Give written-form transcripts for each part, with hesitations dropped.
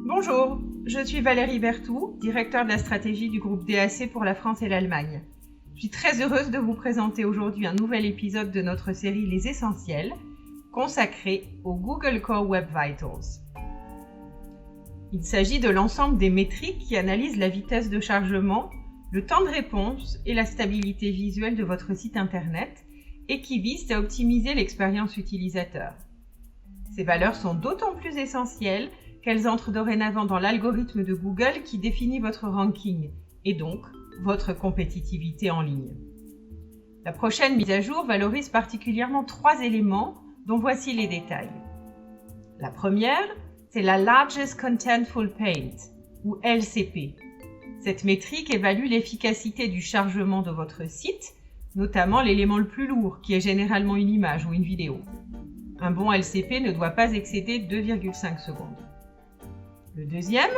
Bonjour, je suis Valérie Berthoud, directeur de la stratégie du groupe DAC pour la France et l'Allemagne. Je suis très heureuse de vous présenter aujourd'hui un nouvel épisode de notre série Les Essentiels, consacré au Google Core Web Vitals. Il s'agit de l'ensemble des métriques qui analysent la vitesse de chargement, le temps de réponse et la stabilité visuelle de votre site internet et qui visent à optimiser l'expérience utilisateur. Ces valeurs sont d'autant plus essentielles qu'elles entrent dorénavant dans l'algorithme de Google qui définit votre ranking et donc votre compétitivité en ligne. La prochaine mise à jour valorise particulièrement 3 éléments dont voici les détails. La première, c'est la Largest Contentful Paint, ou LCP. Cette métrique évalue l'efficacité du chargement de votre site, notamment l'élément le plus lourd, qui est généralement une image ou une vidéo. Un bon LCP ne doit pas excéder 2,5 secondes. Le deuxième,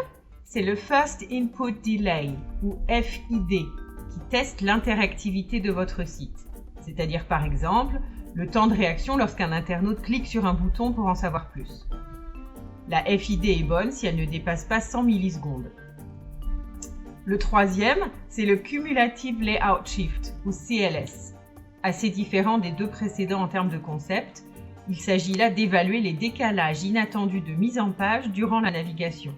c'est le First Input Delay, ou FID, qui teste l'interactivité de votre site. C'est-à-dire, par exemple, le temps de réaction lorsqu'un internaute clique sur un bouton pour en savoir plus. La FID est bonne si elle ne dépasse pas 100 millisecondes. Le troisième, c'est le Cumulative Layout Shift, ou CLS. Assez différent des deux précédents en termes de concept, il s'agit là d'évaluer les décalages inattendus de mise en page durant la navigation.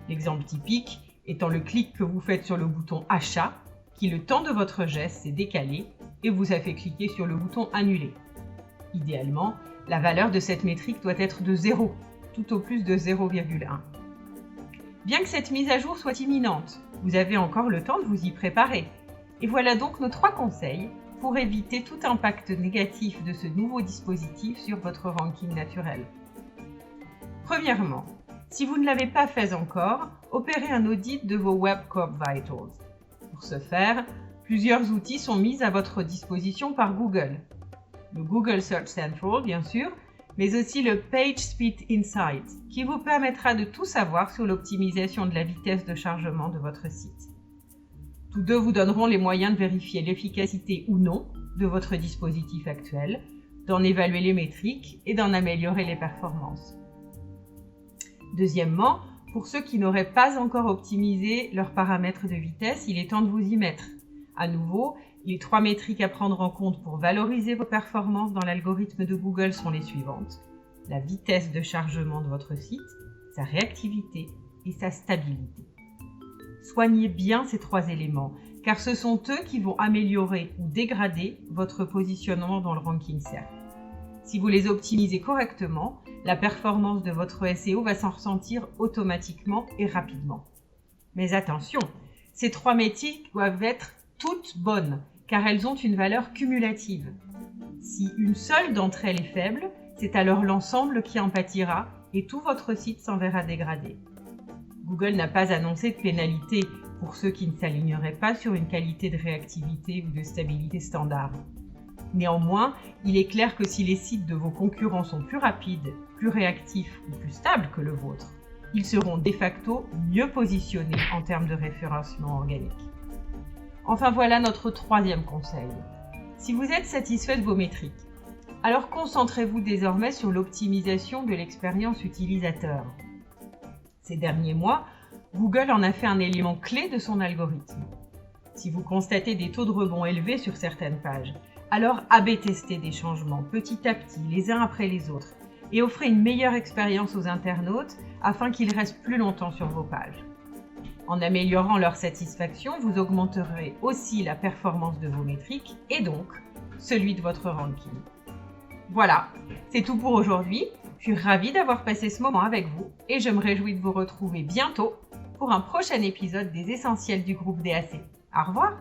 L'exemple typique étant le clic que vous faites sur le bouton Achat, qui le temps de votre geste s'est décalé et vous a fait cliquer sur le bouton Annuler. Idéalement, la valeur de cette métrique doit être de 0, tout au plus de 0,1. Bien que cette mise à jour soit imminente, vous avez encore le temps de vous y préparer. Et voilà donc nos 3 conseils pour éviter tout impact négatif de ce nouveau dispositif sur votre ranking naturel. Premièrement, si vous ne l'avez pas fait encore, opérez un audit de vos Web Core Vitals. Pour ce faire, plusieurs outils sont mis à votre disposition par Google. Le Google Search Central, bien sûr, mais aussi le PageSpeed Insight, qui vous permettra de tout savoir sur l'optimisation de la vitesse de chargement de votre site. Tous deux vous donneront les moyens de vérifier l'efficacité ou non de votre dispositif actuel, d'en évaluer les métriques et d'en améliorer les performances. Deuxièmement, pour ceux qui n'auraient pas encore optimisé leurs paramètres de vitesse, il est temps de vous y mettre. À nouveau, les 3 métriques à prendre en compte pour valoriser vos performances dans l'algorithme de Google sont les suivantes. La vitesse de chargement de votre site, sa réactivité et sa stabilité. Soignez bien ces 3 éléments, car ce sont eux qui vont améliorer ou dégrader votre positionnement dans le ranking SERP. Si vous les optimisez correctement, la performance de votre SEO va s'en ressentir automatiquement et rapidement. Mais attention, ces 3 métriques doivent être toutes bonnes, car elles ont une valeur cumulative. Si une seule d'entre elles est faible, c'est alors l'ensemble qui en pâtira et tout votre site s'en verra dégradé. Google n'a pas annoncé de pénalité pour ceux qui ne s'aligneraient pas sur une qualité de réactivité ou de stabilité standard. Néanmoins, il est clair que si les sites de vos concurrents sont plus rapides, plus réactifs ou plus stables que le vôtre, ils seront de facto mieux positionnés en termes de référencement organique. Enfin voilà notre 3e conseil. Si vous êtes satisfait de vos métriques, alors concentrez-vous désormais sur l'optimisation de l'expérience utilisateur. Ces derniers mois, Google en a fait un élément clé de son algorithme. Si vous constatez des taux de rebond élevés sur certaines pages, alors A/B testez des changements petit à petit, les uns après les autres, et offrez une meilleure expérience aux internautes afin qu'ils restent plus longtemps sur vos pages. En améliorant leur satisfaction, vous augmenterez aussi la performance de vos métriques et donc celui de votre ranking. Voilà, c'est tout pour aujourd'hui. Je suis ravie d'avoir passé ce moment avec vous et je me réjouis de vous retrouver bientôt pour un prochain épisode des Essentiels du groupe DAC. Au revoir!